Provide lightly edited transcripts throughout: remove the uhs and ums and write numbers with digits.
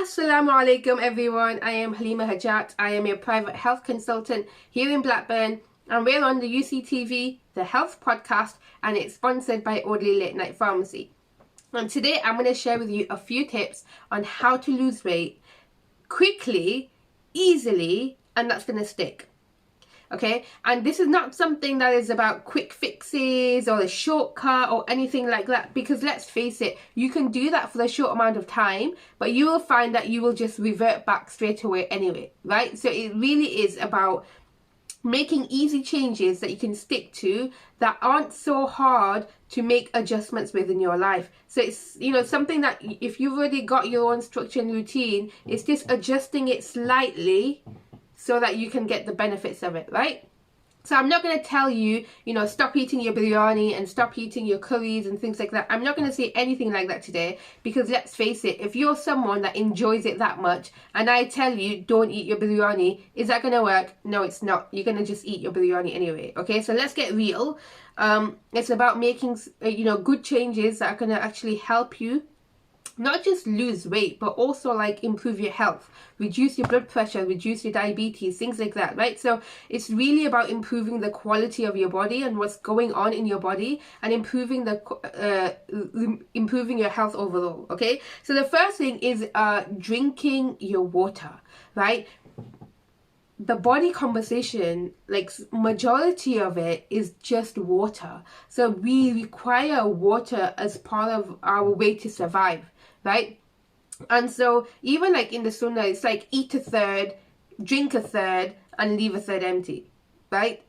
Assalamu alaikum everyone, I am Halima Hajat. I am a private health consultant here in Blackburn and we're on the UCTV, the Health Podcast, and it's sponsored by AUDLEY Late Night Pharmacy. And today I'm going to share with you a few tips on how to lose weight quickly, easily, and that's going to stick. Okay, and this is not something that is about quick fixes or a shortcut or anything like that, because let's face it, you can do that for a short amount of time, but you will find that you will just revert back straight away anyway, right? So it really is about making easy changes that you can stick to that aren't so hard to make adjustments with in your life. So it's, you know, something that if you've already got your own structure and routine, it's just adjusting it slightly so that you can get the benefits of it, right? So I'm not going to tell you, you know, stop eating your biryani and stop eating your curries and things like that. I'm not going to say anything like that today, because let's face it, if you're someone that enjoys it that much and I tell you don't eat your biryani, is that going to work? No, it's not. You're going to just eat your biryani anyway, okay? So let's get real. It's about making, you know, good changes that are going to actually help you not just lose weight, but also like improve your health, reduce your blood pressure, reduce your diabetes, things like that, right? So it's really about improving the quality of your body and what's going on in your body, and improving improving your health overall. Okay, so the first thing is drinking your water, right? The body composition, like majority of it, is just water. So we require water as part of our way to survive, right? And so even like in the sunnah, it's like eat a third, drink a third, and leave a third empty, right?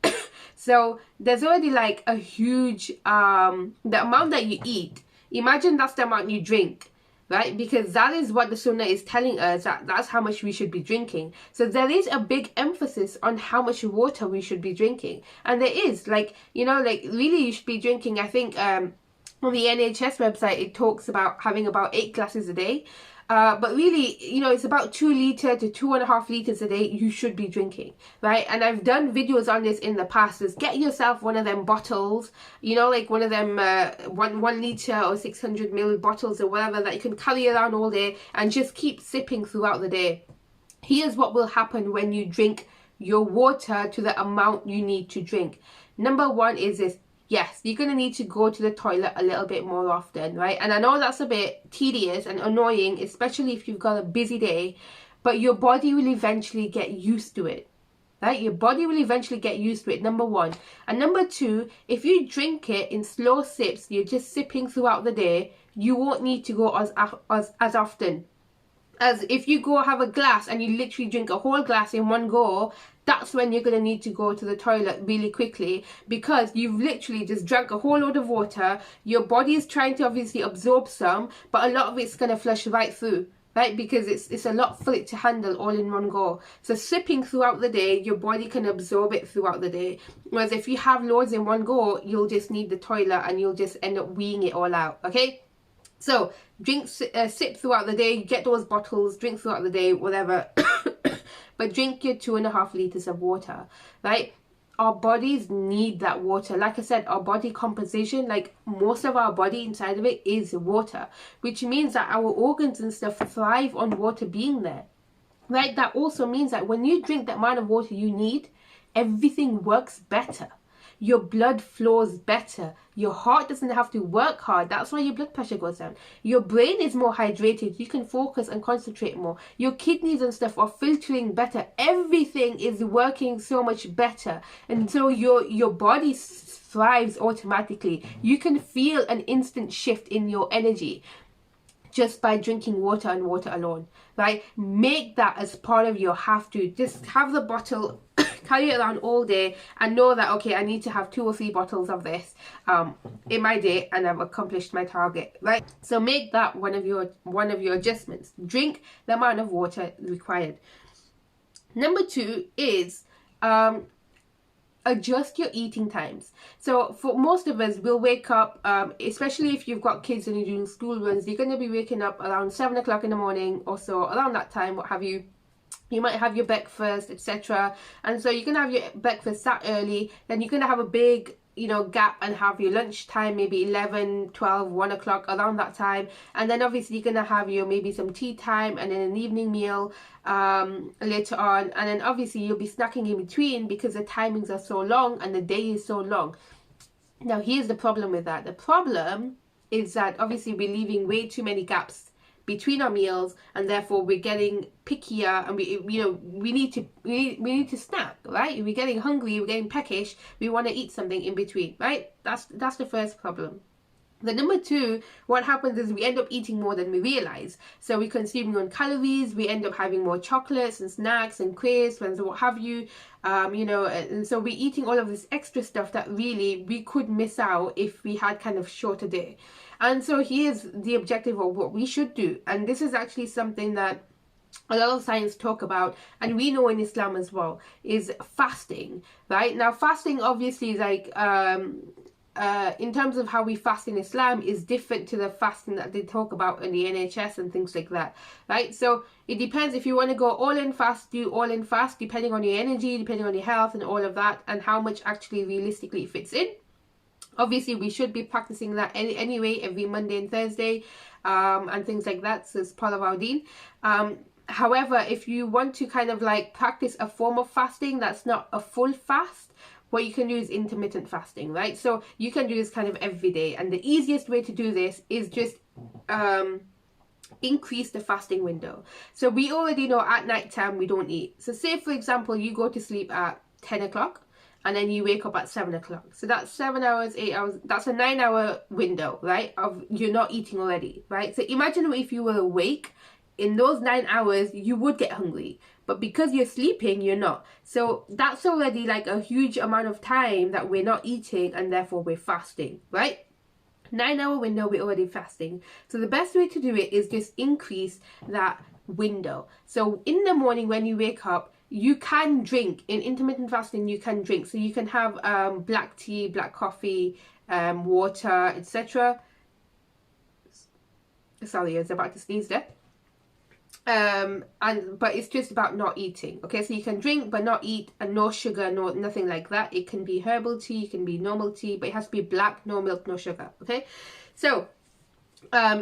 So there's already like a huge the amount that you eat, imagine that's the amount you drink, right? Because that is what the sunnah is telling us, that that's how much we should be drinking. So there is a big emphasis on how much water we should be drinking. And there is, like, you know, like really you should be drinking, I think on the NHS website it talks about having about 8 glasses a day. But really, you know, it's about 2 litres to 2.5 litres a day you should be drinking, right? And I've done videos on this in the past. Is get yourself one of them bottles, you know, like one of them 1 litre or 600 ml bottles or whatever that you can carry around all day and just keep sipping throughout the day. Here's what will happen when you drink your water to the amount you need to drink. Number one is this. Yes, you're going to need to go to the toilet a little bit more often, right? And I know that's a bit tedious and annoying, especially if you've got a busy day, but your body will eventually get used to it, right? Your body will eventually get used to it, number one. And number two, if you drink it in slow sips, you're just sipping throughout the day, you won't need to go as often. As if you go have a glass and you literally drink a whole glass in one go, that's when you're going to need to go to the toilet really quickly, because you've literally just drank a whole load of water. Your body is trying to obviously absorb some, but a lot of it's going to flush right through, right? Because it's a lot for it to handle all in one go. So sipping throughout the day, your body can absorb it throughout the day. Whereas if you have loads in one go, you'll just need the toilet and you'll just end up weeing it all out, okay? So drink, sip throughout the day, get those bottles, drink throughout the day, whatever. But drink your 2.5 litres of water, right? Our bodies need that water. Like I said, our body composition, like most of our body inside of it is water, which means that our organs and stuff thrive on water being there, right? That also means that when you drink that amount of water you need, everything works better. Your blood flows better. Your heart doesn't have to work hard. That's why your blood pressure goes down. Your brain is more hydrated. You can focus and concentrate more. Your kidneys and stuff are filtering better. Everything is working so much better. And so your body thrives automatically. You can feel an instant shift in your energy just by drinking water and water alone, right? Make that as part of your have to. Just have the bottle, carry it around all day, and know that, okay, I need to have 2 or 3 bottles of this in my day, and I've accomplished my target, right? So make that one of your adjustments. Drink the amount of water required. Number 2 is adjust your eating times. So for most of us, we'll wake up, especially if you've got kids and you're doing school runs, you're going to be waking up around 7 o'clock in the morning or so, around that time, what have you. You might have your breakfast, etc. And so you're going to have your breakfast that early, then you're going to have a big gap and have your lunchtime, maybe 11, 12, 1 o'clock, around that time. And then obviously you're going to have your maybe some tea time and then an evening meal later on. And then obviously you'll be snacking in between because the timings are so long and the day is so long. Now, here's the problem with that. The problem is that obviously we're leaving way too many gaps between our meals, and therefore we're getting pickier, and we need to snack, right? We're getting hungry, we're getting peckish, we want to eat something in between, right? That's the first problem. The number two, what happens is we end up eating more than we realize. So we're consuming on calories, we end up having more chocolates and snacks and crisps and what have you, and so we're eating all of this extra stuff that really we could miss out if we had kind of shorter day. And so here's the objective of what we should do. And this is actually something that a lot of science talk about, and we know in Islam as well, is fasting, right? Now, fasting obviously is like, in terms of how we fast in Islam is different to the fasting that they talk about in the NHS and things like that, right? So it depends. If you want to go all in fast, do all in fast, depending on your energy, depending on your health and all of that, and how much actually realistically fits in. Obviously, we should be practicing that anyway every Monday and Thursday, and things like that. So it's part of our deen. However, if you want to kind of like practice a form of fasting that's not a full fast, what you can do is intermittent fasting, right? So you can do this kind of every day. And the easiest way to do this is just increase the fasting window. So we already know at night time we don't eat. So say, for example, you go to sleep at 10 o'clock. And then you wake up at 7 o'clock. So that's 7 hours, 8 hours. That's a 9-hour window, right? Of you're not eating already, right? So imagine if you were awake, in those 9 hours, you would get hungry. But because you're sleeping, you're not. So that's already like a huge amount of time that we're not eating, and therefore we're fasting, right? 9-hour window, we're already fasting. So the best way to do it is just increase that window. So in the morning when you wake up, you can drink. In intermittent fasting, you can drink. So you can have black tea, black coffee, water, etc. Sorry, I was about to sneeze there. But it's just about not eating. Okay, so you can drink but not eat, and no sugar, nothing like that. It can be herbal tea, it can be normal tea, but it has to be black, no milk, no sugar. Okay, so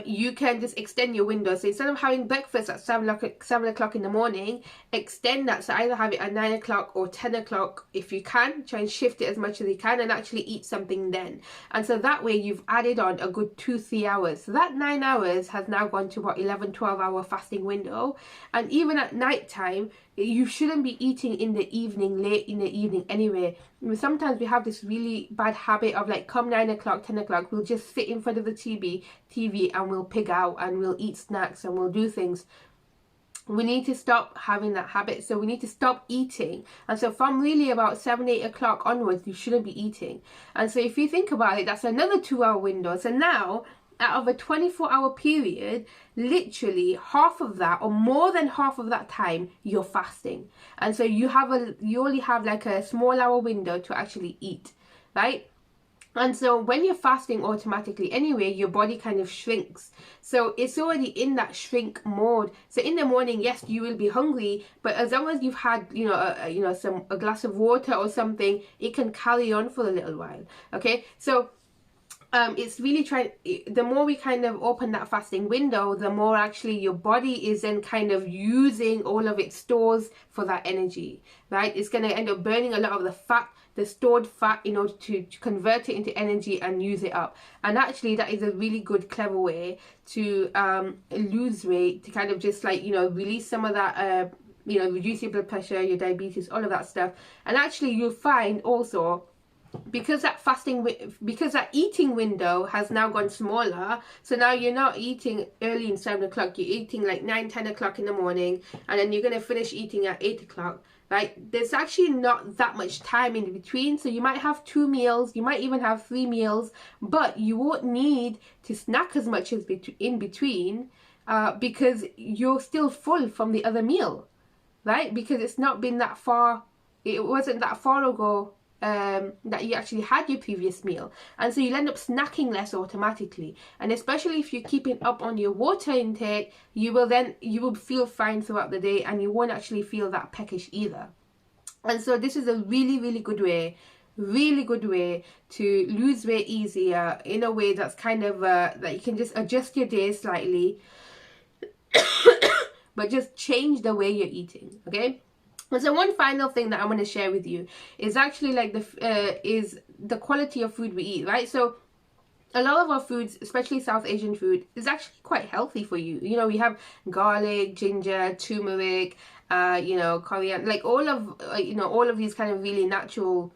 you can just extend your window. So instead of having breakfast at 7 o'clock in the morning, extend that. So either have it at 9 o'clock or 10 o'clock if you can. Try and shift it as much as you can and actually eat something then. And so that way you've added on a good 2-3 hours. So that 9 hours has now gone to what, 11-12 hour fasting window. And even at night time, you shouldn't be eating in the evening, late in the evening anyway. Sometimes we have this really bad habit of like, come 9 o'clock, 10 o'clock, we'll just sit in front of the TV and we'll pig out and we'll eat snacks and we'll do things. We need to stop having that habit. So we need to stop eating. And so from really about 7-8 o'clock onwards, you shouldn't be eating. And so if you think about it, that's another 2-hour window. So now, out of a 24-hour period, literally half of that or more than half of that time you're fasting. And so you only have like a small hour window to actually eat, right? And so when you're fasting automatically anyway, your body kind of shrinks. So it's already in that shrink mode. So in the morning, yes, you will be hungry, but as long as you've had, a glass of water or something, it can carry on for a little while. Okay, so it's really the more we kind of open that fasting window, the more actually your body is then kind of using all of its stores for that energy, right? It's going to end up burning a lot of the fat, the stored fat, in order to convert it into energy and use it up. And actually that is a really good, clever way to lose weight, to kind of just like, release some of that, reduce your blood pressure, your diabetes, all of that stuff. And actually you'll find also, because that eating window has now gone smaller, so now you're not eating early in 7 o'clock, you're eating like 9-10 o'clock in the morning, and then you're going to finish eating at 8 o'clock, right? There's actually not that much time in between. So you might have 2 meals, you might even have 3 meals, but you won't need to snack as much as in between, because you're still full from the other meal, right? Because it's not been that far, it wasn't that far ago that you actually had your previous meal. And so you'll end up snacking less automatically. And especially if you're keeping up on your water intake, you will feel fine throughout the day, and you won't actually feel that peckish either. And so this is a really, really good way really good way to lose weight easier, in a way that's kind of that you can just adjust your day slightly but just change the way you're eating. Okay, and so one final thing that I want to share with you is actually like the quality of food we eat, right? So a lot of our foods, especially South Asian food, is actually quite healthy for you. You know, we have garlic, ginger, turmeric, you know, coriander, like all of you know, all of these kind of really natural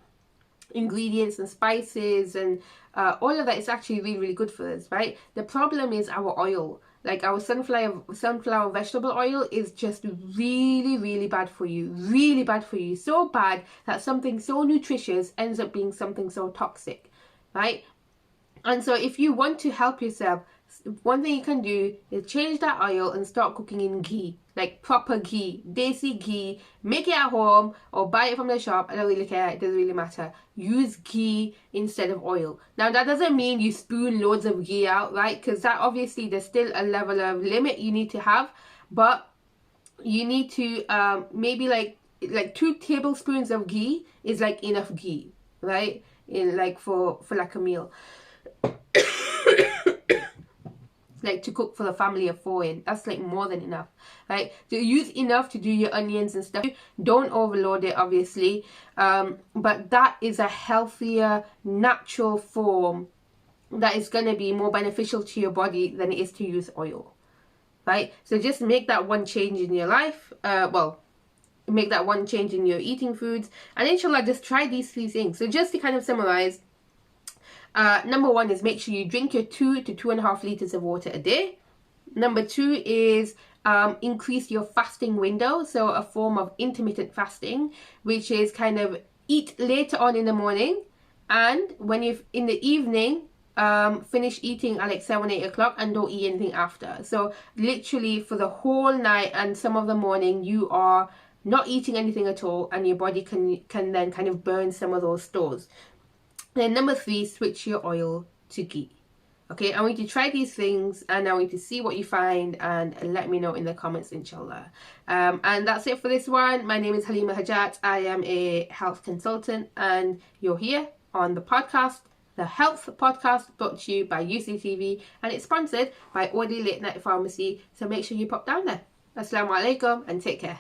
ingredients and spices, and all of that is actually really, really good for us, right? The problem is our oil. Like our sunflower vegetable oil is just really, really bad for you. Really bad for you. So bad that something so nutritious ends up being something so toxic, right? And so if you want to help yourself, one thing you can do is change that oil and start cooking in ghee, like proper ghee, desi ghee. Make it at home or buy it from the shop. I don't really care, it doesn't really matter. Use ghee instead of oil. Now that doesn't mean you spoon loads of ghee out, right? Because that obviously there's still a level of limit you need to have, but you need to maybe like 2 tablespoons of ghee is like enough ghee, right? In like for like a meal. Like to cook for the family of 4 in, that's like more than enough, right? So use enough to do your onions and stuff. Don't overload it, obviously, but that is a healthier, natural form that is going to be more beneficial to your body than it is to use oil, right? So just make that one change in your life. Make that one change in your eating foods, and inshallah just try these 3 things. So just to kind of summarize, number 1 is make sure you drink your 2 to 2.5 liters of water a day. Number 2 is increase your fasting window, so a form of intermittent fasting, which is kind of eat later on in the morning, and when you're in the evening, finish eating at like 7-8 o'clock and don't eat anything after. So literally for the whole night and some of the morning you are not eating anything at all, and your body can then kind of burn some of those stores. Then number 3, switch your oil to ghee. Okay, I want you to try these things and I want you to see what you find and let me know in the comments, inshallah. And that's it for this one. My name is Halima Hajat. I am a health consultant and you're here on the podcast, the Health Podcast, brought to you by UCTV, and it's sponsored by AUDLEY Late Night Pharmacy. So make sure you pop down there. Assalamu alaikum and take care.